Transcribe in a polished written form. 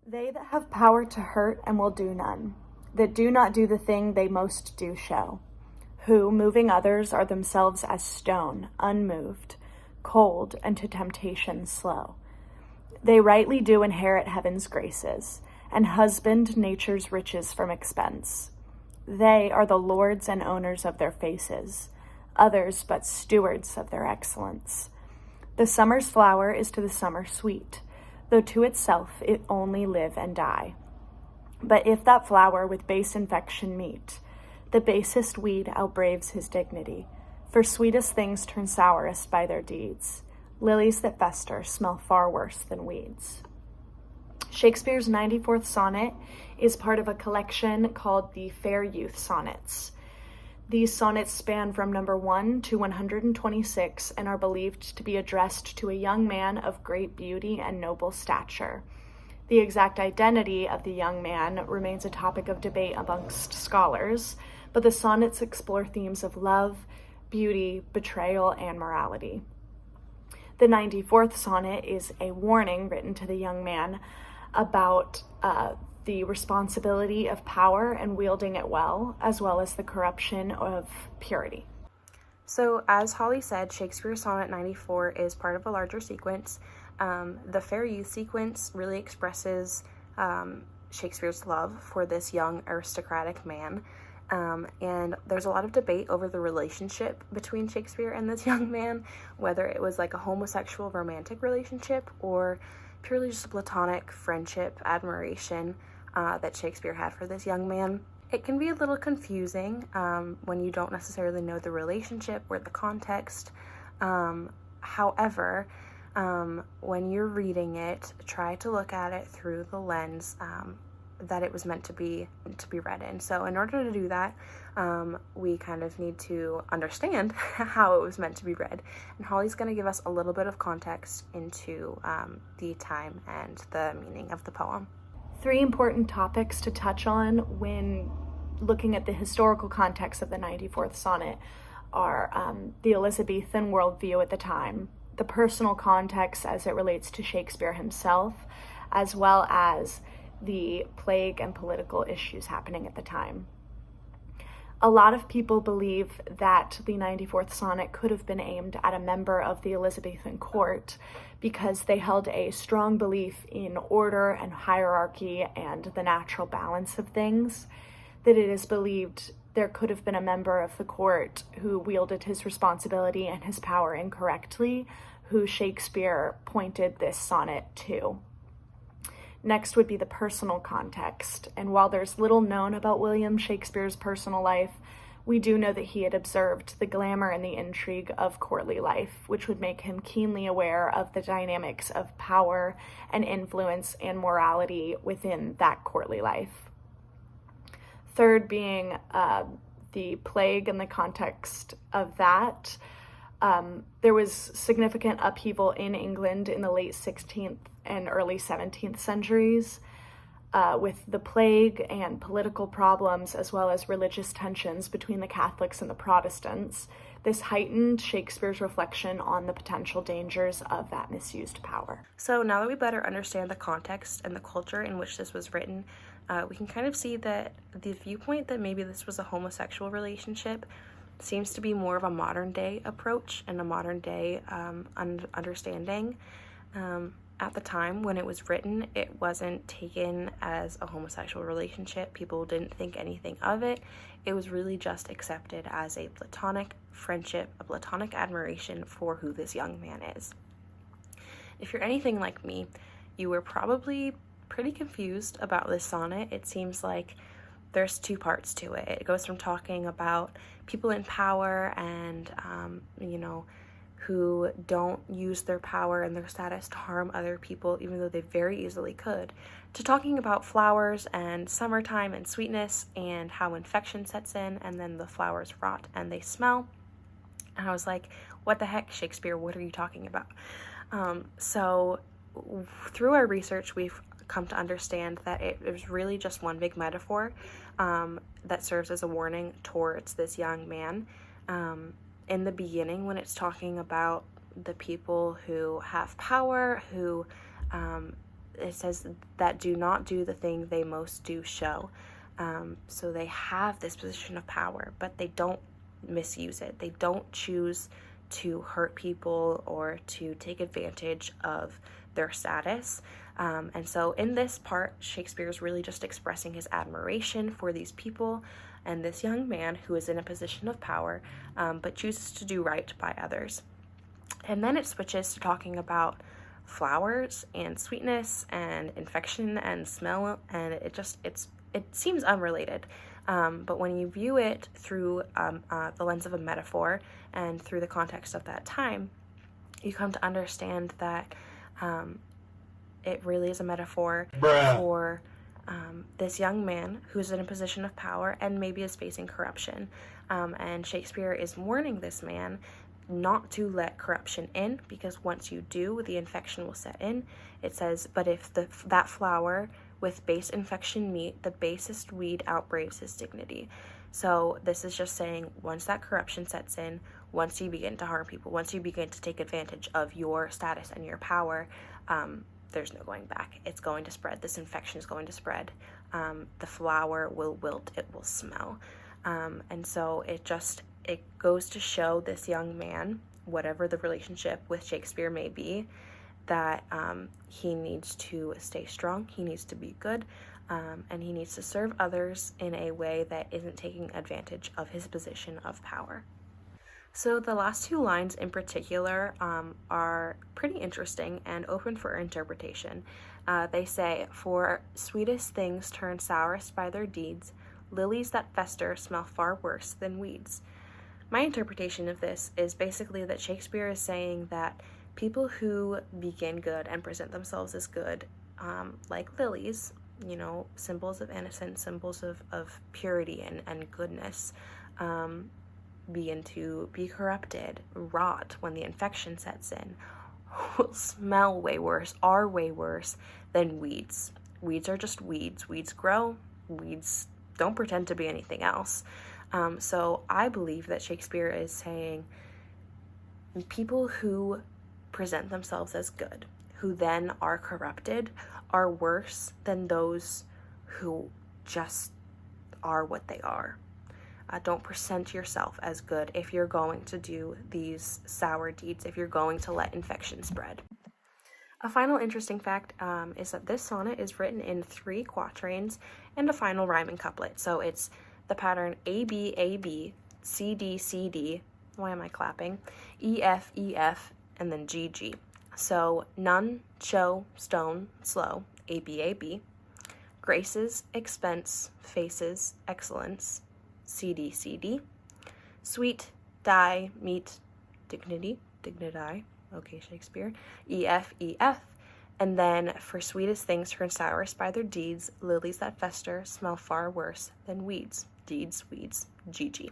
They that have power to hurt and will do none, that do not do the thing they most do show, who, moving others, are themselves as stone, unmoved, cold, and to temptation slow. They rightly do inherit heaven's graces, and husband nature's riches from expense. They are the lords and owners of their faces, others but stewards of their excellence. The summer's flower is to the summer sweet, though to itself it only live and die. But if that flower with base infection meet, the basest weed outbraves his dignity, for sweetest things turn sourest by their deeds. Lilies that fester smell far worse than weeds. Shakespeare's 94th sonnet is part of a collection called the Fair Youth Sonnets. These sonnets span from number 1 to 126 and are believed to be addressed to a young man of great beauty and noble stature. The exact identity of the young man remains a topic of debate amongst scholars, but the sonnets explore themes of love, beauty, betrayal, and morality. The 94th sonnet is a warning written to the young man about the responsibility of power and wielding it well as the corruption of purity. So, as Holly said, Shakespeare Sonnet 94 is part of a larger sequence. The Fair Youth sequence really expresses Shakespeare's love for this young aristocratic man. And there's a lot of debate over the relationship between Shakespeare and this young man, whether it was like a homosexual romantic relationship or purely just a platonic friendship, admiration that Shakespeare had for this young man. It can be a little confusing when you don't necessarily know the relationship or the context. However, when you're reading it, try to look at it through the lens that it was meant to be read in. So in order to do that, we kind of need to understand how it was meant to be read. And Holly's going to give us a little bit of context into the time and the meaning of the poem. 3 important topics to touch on when looking at the historical context of the 94th sonnet are the Elizabethan worldview at the time, the personal context as it relates to Shakespeare himself, as well as the plague and political issues happening at the time. A lot of people believe that the 94th sonnet could have been aimed at a member of the Elizabethan court because they held a strong belief in order and hierarchy and the natural balance of things, that it is believed there could have been a member of the court who wielded his responsibility and his power incorrectly, who Shakespeare pointed this sonnet to. Next would be the personal context, and while there's little known about William Shakespeare's personal life, we do know that he had observed the glamour and the intrigue of courtly life, which would make him keenly aware of the dynamics of power and influence and morality within that courtly life. Third being the plague and the context of that. There was significant upheaval in England in the late 16th and early 17th centuries with the plague and political problems as well as religious tensions between the Catholics and the Protestants. This heightened Shakespeare's reflection on the potential dangers of that misused power. So now that we better understand the context and the culture in which this was written, we can kind of see that the viewpoint that maybe this was a homosexual relationship seems to be more of a modern day approach and a modern day understanding. At the time when it was written, it wasn't taken as a homosexual relationship. People didn't think anything of it. It was really just accepted as a platonic friendship, a platonic admiration for who this young man is. If you're anything like me, you were probably pretty confused about this sonnet. It seems like there's 2 parts to it. It goes from talking about people in power and, who don't use their power and their status to harm other people, even though they very easily could, to talking about flowers and summertime and sweetness and how infection sets in and then the flowers rot and they smell. And I was like, what the heck, Shakespeare, what are you talking about? So through our research, we've come to understand that it was really just one big metaphor that serves as a warning towards this young man. In the beginning, when it's talking about the people who have power, who it says that do not do the thing they most do show. So they have this position of power, but they don't misuse it. They don't choose to hurt people or to take advantage of their status. And so in this part, Shakespeare is really just expressing his admiration for these people and this young man who is in a position of power, but chooses to do right by others. And then it switches to talking about flowers and sweetness and infection and smell, and it seems unrelated. But when you view it through the lens of a metaphor and through the context of that time, you come to understand that it really is a metaphor for this young man who's in a position of power and maybe is facing corruption. And Shakespeare is warning this man not to let corruption in, because once you do, the infection will set in. It says, but if that flower with base infection meet, the basest weed outbraves his dignity. So this is just saying, once that corruption sets in, once you begin to harm people, once you begin to take advantage of your status and your power, there's no going back. It's going to spread. This infection is going to spread. The flower will wilt. It will smell. And so it goes to show this young man, whatever the relationship with Shakespeare may be, that he needs to stay strong, he needs to be good, and he needs to serve others in a way that isn't taking advantage of his position of power. So the last two lines in particular are pretty interesting and open for interpretation. They say, for sweetest things turn sourest by their deeds, lilies that fester smell far worse than weeds. My interpretation of this is basically that Shakespeare is saying that people who begin good and present themselves as good, like lilies, symbols of innocence, symbols of purity and goodness, begin to be corrupted, rot when the infection sets in, will smell way worse, are way worse than weeds. Weeds are just weeds. Weeds grow. Weeds don't pretend to be anything else. So I believe that Shakespeare is saying people who present themselves as good, who then are corrupted, are worse than those who just are what they are. Don't present yourself as good if you're going to do these sour deeds, if you're going to let infection spread. A final interesting fact is that this sonnet is written in 3 quatrains and a final rhyming couplet. So it's the pattern A, B, A, B, C, D, C, D, why am I clapping? E, F, E, F, and then G, G. So none, show, stone, slow, A, B, A, B. Graces, expense, faces, excellence, C, D, C, D. Sweet, die, meet, dignity, dignity, okay, Shakespeare, E, F, E, F. And then for sweetest things turn sourest by their deeds, lilies that fester smell far worse than weeds, deeds, weeds, G, G.